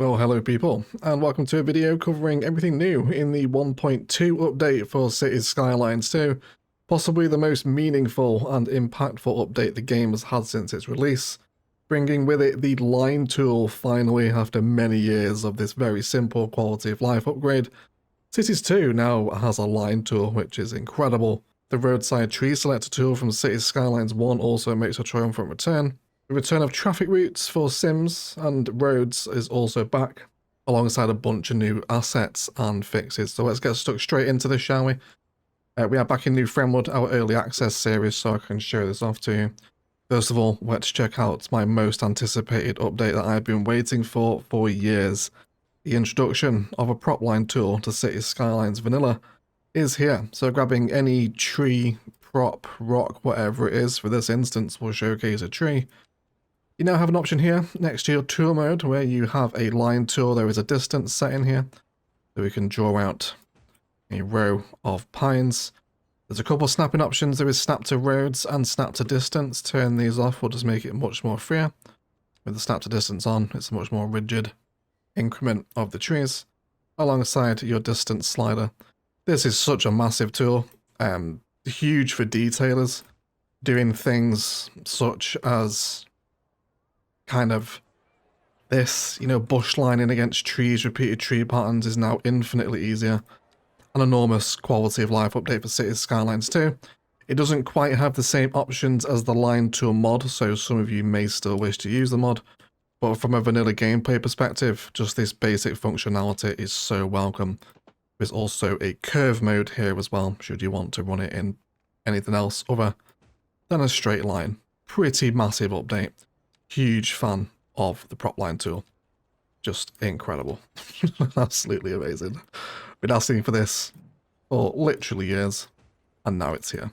Well, hello people, and welcome to a video covering everything new in the 1.2 update for Cities Skylines 2, possibly the most meaningful and impactful update the game has had since its release, bringing with it the line tool finally after many years of this very simple quality of life upgrade. Cities 2 now has a line tool, which is incredible. The Roadside tree selector tool from Cities Skylines 1 also makes a triumphant return. The return of traffic routes for Sims and roads is also back, alongside a bunch of new assets and fixes. So let's get stuck straight into this, shall we? We are back in New Friendwood, our early access series, so I can show this off to you. First of all, let's check out my most anticipated update that I've been waiting for years. The introduction of a prop line tool to Cities Skylines Vanilla is here. So grabbing any tree, prop, rock, whatever it is, for this instance, will showcase a tree. You now have an option here next to your tool mode where you have a line tool. There is a distance set in here, so we can draw out a row of pines. There's a couple of snapping options. There is snap to roads and snap to distance. Turn these off will just make it much more freer. With the snap to distance on, it's a much more rigid increment of the trees alongside your distance slider. This is such a massive tool, huge for detailers, doing things such as kind of this, bush lining against trees, repeated tree patterns is now infinitely easier. An enormous quality of life update for Cities Skylines 2. It doesn't quite have the same options as the line tool mod, so some of you may still wish to use the mod, but from a vanilla gameplay perspective, just this basic functionality is so welcome. There's also a curve mode here as well, should you want to run it in anything else other than a straight line. Pretty massive update. Huge fan of the prop line tool. Just incredible. Absolutely amazing. Been asking for this for literally years, and now it's here.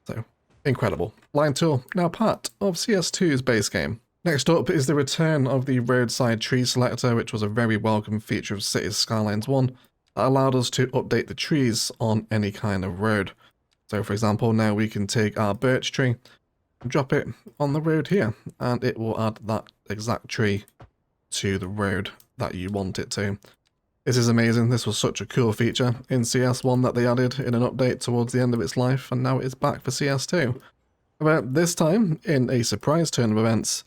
So, incredible. Line tool, now part of CS2's base game. Next up is the return of the roadside tree selector, which was a very welcome feature of Cities Skylines 1 that allowed us to update the trees on any kind of road. So for example, now we can take our birch tree, drop it on the road here, and it will add that exact tree to the road that you want it to. This is amazing. This was such a cool feature in CS1 that they added in an update towards the end of its life, and now it's back for CS2. But this time, in a surprise turn of events,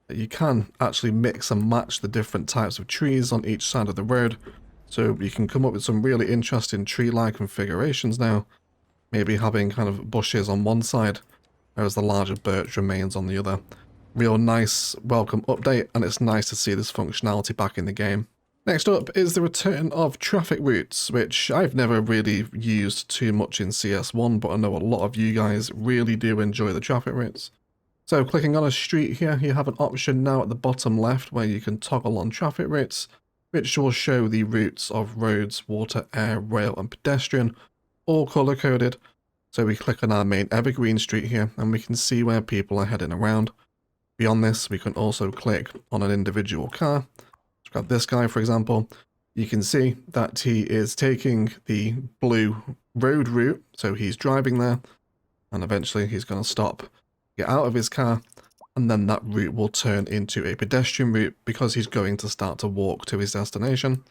you can actually mix and match the different types of trees on each side of the road, so you can come up with some really interesting tree-like configurations now, maybe having kind of bushes on one side, whereas the larger birch remains on the other. Real nice, welcome update, and it's nice to see this functionality back in the game. Next up is the return of traffic routes, which I've never really used too much in CS1, but I know a lot of you guys really do enjoy the traffic routes. So clicking on a street here, you have an option now at the bottom left where you can toggle on traffic routes, which will show the routes of roads, water, air, rail, and pedestrian, all color-coded. So we click on our main evergreen street here, and we can see where people are heading around. Beyond this, we can also click on an individual car. Let's grab this guy, for example. You can see that he is taking the blue road route, so he's driving there, and eventually he's going to stop, get out of his car, and then that route will turn into a pedestrian route because he's going to start to walk to his destination.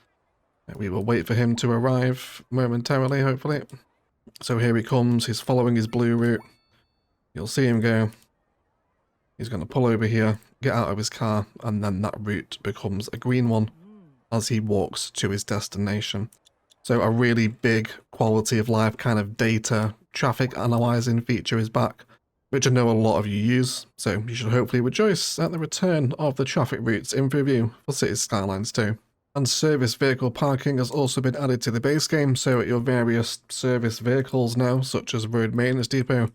We will wait for him to arrive momentarily, hopefully. So here he comes, he's following his blue route. You'll see him go. He's going to pull over here, get out of his car, and then that route becomes a green one as he walks to his destination. So a really big quality of life kind of data traffic analyzing feature is back, which I know a lot of you use, so you should hopefully rejoice at the return of the traffic routes info view for Cities Skylines 2. And service vehicle parking has also been added to the base game, so at your various service vehicles now, such as Road Maintenance Depot,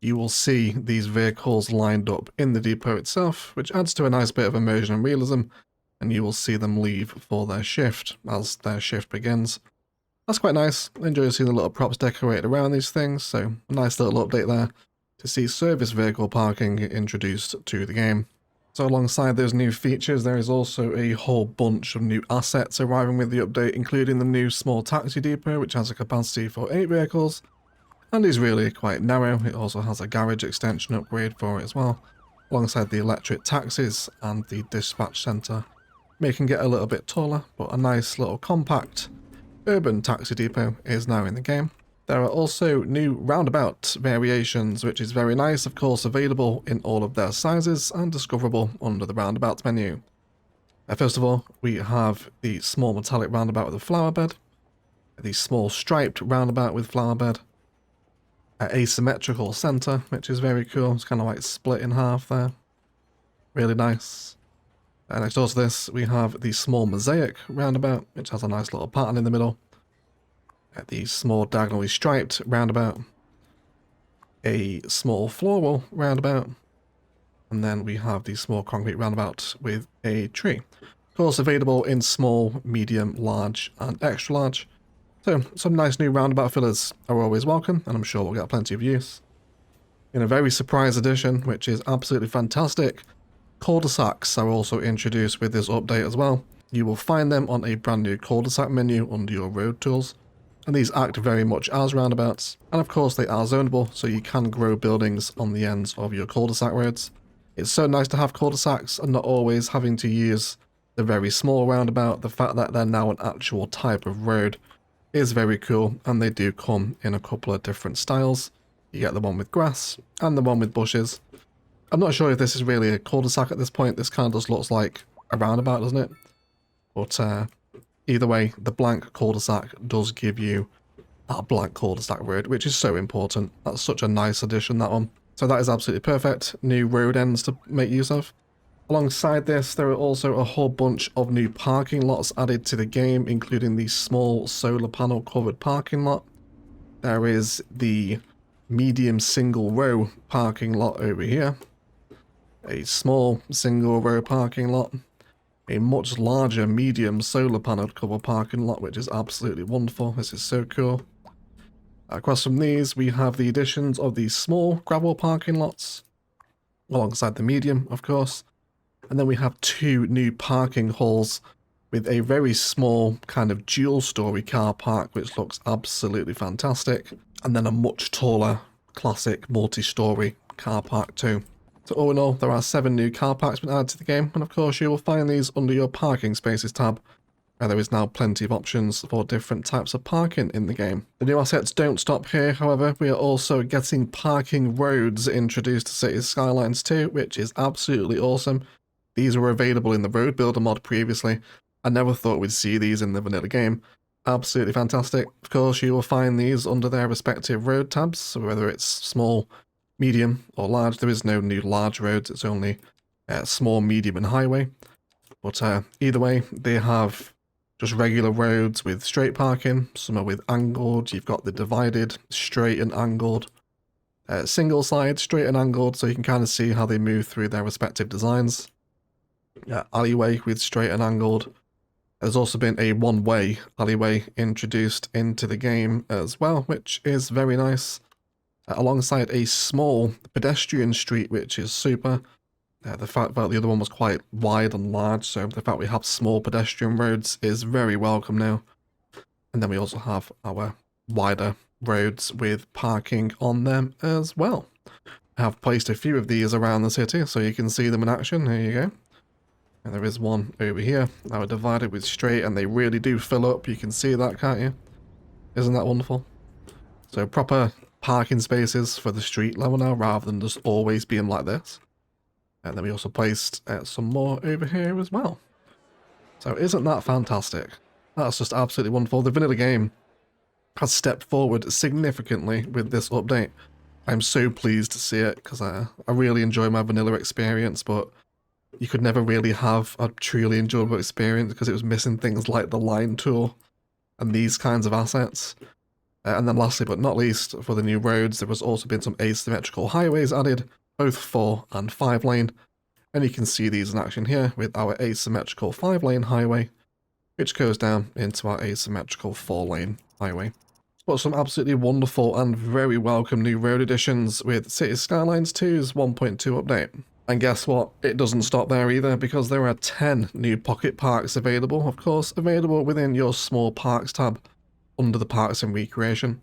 you will see these vehicles lined up in the depot itself, which adds to a nice bit of immersion and realism, and you will see them leave for their shift as their shift begins. That's quite nice. I enjoy seeing the little props decorated around these things, so a nice little update there to see service vehicle parking introduced to the game. So alongside those new features, there is also a whole bunch of new assets arriving with the update, including the new small taxi depot, which has a capacity for 8 vehicles, and is really quite narrow. It also has a garage extension upgrade for it as well, alongside the electric taxis and the dispatch centre making it a little bit taller, but a nice little compact urban taxi depot is now in the game. There are also new roundabout variations, which is very nice, of course available in all of their sizes and discoverable under the roundabout menu. First of all, we have the small metallic roundabout with a flower bed, the small striped roundabout with flower bed, an asymmetrical center, which is very cool. It's kind of like split in half there. Really nice. Next door to this, we have the small mosaic roundabout, which has a nice little pattern in the middle. The small diagonally striped roundabout, a small floral roundabout, and then we have the small concrete roundabout with a tree. Of course, available in small, medium, large, and extra large. So, some nice new roundabout fillers are always welcome, and I'm sure we'll get plenty of use. In a very surprise edition, which is absolutely fantastic, Cul-De-Sacs are also introduced with this update as well. You will find them on a brand new cul-de-sac menu under your road tools, and these act very much as roundabouts, and of course they are zonable, so you can grow buildings on the ends of your cul-de-sac roads. It's so nice to have cul-de-sacs and not always having to use the very small roundabout. The fact that they're now an actual type of road is very cool, and they do come in a couple of different styles. You get the one with grass and the one with bushes. I'm not sure if this is really a cul-de-sac at this point. This kind of just looks like a roundabout, doesn't it? But either way, the blank cul-de-sac does give you that blank cul-de-sac road, which is so important. That's such a nice addition, that one. So that is absolutely perfect. New road ends to make use of. Alongside this, there are also a whole bunch of new parking lots added to the game, including the small solar panel covered parking lot. There is the medium single row parking lot over here. A small single row parking lot. A much larger medium solar panel covered parking lot, which is absolutely wonderful. This is so cool. Across from these, we have the additions of the small gravel parking lots, alongside the medium, of course. And then we have two new parking halls with a very small kind of dual-story car park, which looks absolutely fantastic. And then a much taller, classic multi-story car park too. So all in all, there are 7 new car parks been added to the game, and of course you will find these under your parking spaces tab, where there is now plenty of options for different types of parking in the game. The new assets don't stop here, however. We are also getting parking roads introduced to Cities Skylines 2, which is absolutely awesome. These were available in the Road Builder mod previously. I never thought we'd see these in the vanilla game. Absolutely fantastic. Of course, you will find these under their respective road tabs, so whether it's small, medium, or large. There is no new large roads, it's only small, medium, and highway. But either way, they have just regular roads with straight parking, some are with angled. You've got the divided, straight and angled, single side, straight and angled, so you can kind of see how they move through their respective designs. Alleyway with straight and angled. There's also been a one-way alleyway introduced into the game as well, which is very nice. Alongside a small pedestrian street, which is super. The fact that the other one was quite wide and large, so the fact we have small pedestrian roads is very welcome now. And then we also have our wider roads with parking on them as well. I have placed a few of these around the city so you can see them in action. Here you go. And there is one over here. Now we're divided with straight, and they really do fill up. You can see that, can't you? Isn't that wonderful? So proper parking spaces for the street level now, rather than just always being like this. And then we also placed some more over here as well. So isn't that fantastic? That's just absolutely wonderful. The vanilla game has stepped forward significantly with this update. I'm so pleased to see it, because I really enjoy my vanilla experience, but you could never really have a truly enjoyable experience because it was missing things like the line tool and these kinds of assets. And then lastly but not least, for the new roads, there has also been some asymmetrical highways added, both 4 and 5 lane. And you can see these in action here with our asymmetrical 5 lane highway, which goes down into our asymmetrical 4 lane highway. But some absolutely wonderful and very welcome new road additions with Cities Skylines 2's 1.2 update. And guess what? It doesn't stop there either, because there are 10 new pocket parks available, of course, available within your small parks tab under the parks and recreation.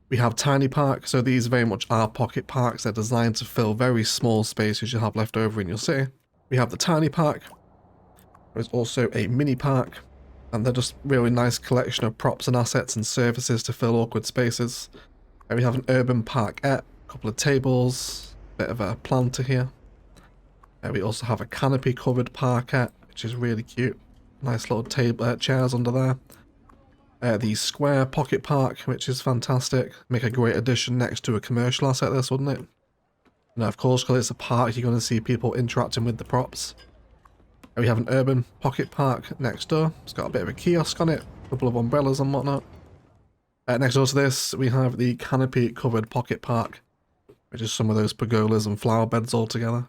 We have tiny parks, so these very much are pocket parks. They're designed to fill very small spaces you have left over in your city. We have the tiny park, There's also a mini park, and they're just really nice collection of props and assets and surfaces to fill awkward spaces. We have an urban parkette, a couple of tables, bit of a planter here. We also have a canopy covered parkette, which is really cute. Nice little table chairs under there. The square pocket park, which is fantastic. Make a great addition next to a commercial asset, this, wouldn't it? Now, of course, because it's a park, you're going to see people interacting with the props. We have an urban pocket park next door. It's got a bit of a kiosk on it, a couple of umbrellas and whatnot. Next door to this, we have the canopy covered pocket park, which is some of those pergolas and flower beds all together.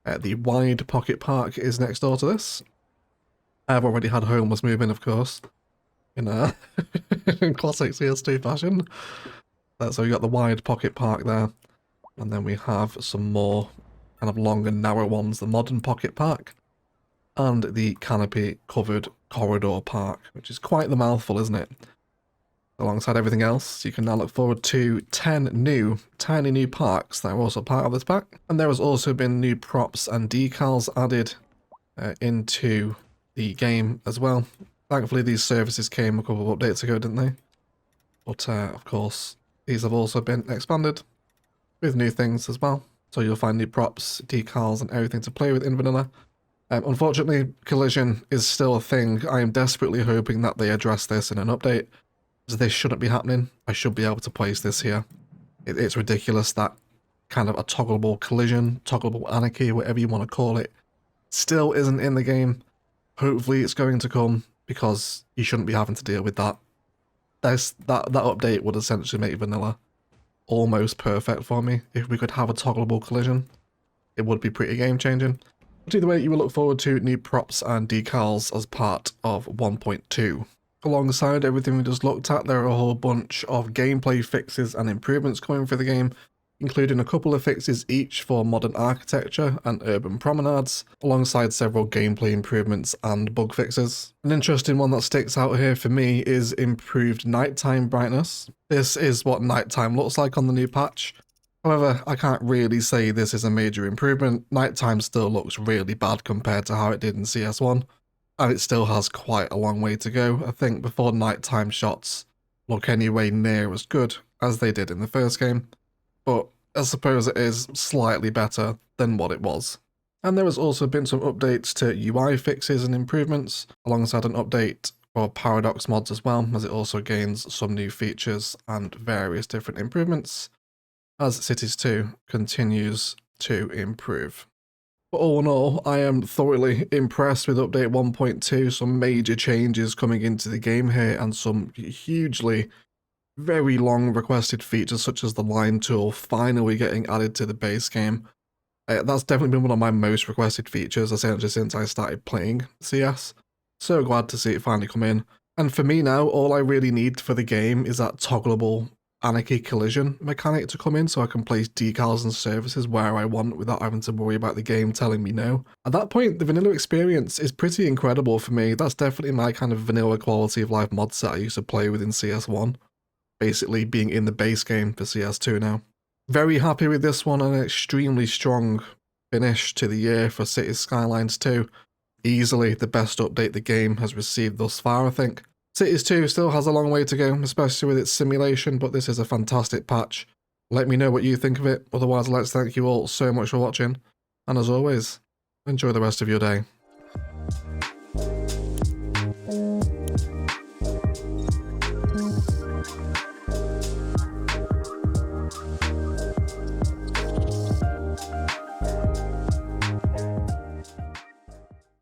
The wide pocket park is next door to this. I've already had homeless move in, of course, in in classic CS2 fashion. So we got the wide pocket park there, and then we have some more kind of long and narrow ones, the modern pocket park, and the canopy covered corridor park, which is quite the mouthful, isn't it? Alongside everything else, you can now look forward to 10 tiny new parks that are also part of this pack. And there has also been new props and decals added into the game as well. Thankfully, these services came a couple of updates ago, didn't they? But of course, these have also been expanded with new things as well. So you'll find new props, decals, and everything to play with in vanilla. Unfortunately, collision is still a thing. I am desperately hoping that they address this in an update. This shouldn't be happening. I should be able to place this here. It's ridiculous that kind of a toggleable collision, toggleable anarchy, whatever you want to call it, still isn't in the game. Hopefully it's going to come, because you shouldn't be having to deal with that. That update would essentially make vanilla almost perfect for me. If we could have a toggleable collision, it would be pretty game changing. But either way, you will look forward to new props and decals as part of 1.2. Alongside everything we just looked at, there are a whole bunch of gameplay fixes and improvements coming for the game, including a couple of fixes each for modern architecture and urban promenades, alongside several gameplay improvements and bug fixes. An interesting one that sticks out here for me is improved nighttime brightness. This is what nighttime looks like on the new patch. However, I can't really say this is a major improvement. Nighttime still looks really bad compared to how it did in CS1. And it still has quite a long way to go, I think, before nighttime shots look anywhere near as good as they did in the first game. But I suppose it is slightly better than what it was. And there has also been some updates to UI fixes and improvements, alongside an update for Paradox mods as well, as it also gains some new features and various different improvements as Cities 2 continues to improve. But all in all, I am thoroughly impressed with update 1.2, some major changes coming into the game here, and some hugely, very long requested features such as the line tool finally getting added to the base game. That's definitely been one of my most requested features, essentially since I started playing CS. So glad to see it finally come in. And for me now, all I really need for the game is that toggleable anarchy collision mechanic to come in, so I can place decals and surfaces where I want without having to worry about the game telling me no. At that point, the vanilla experience is pretty incredible for me. That's definitely my kind of vanilla quality of life mod set I used to play with in CS1. Basically being in the base game for CS2 now. Very happy with this one, and an extremely strong finish to the year for Cities Skylines 2. Easily the best update the game has received thus far, I think. Cities 2 still has a long way to go, especially with its simulation, but this is a fantastic patch. Let me know what you think of it. Otherwise, let's thank you all so much for watching. And as always, enjoy the rest of your day.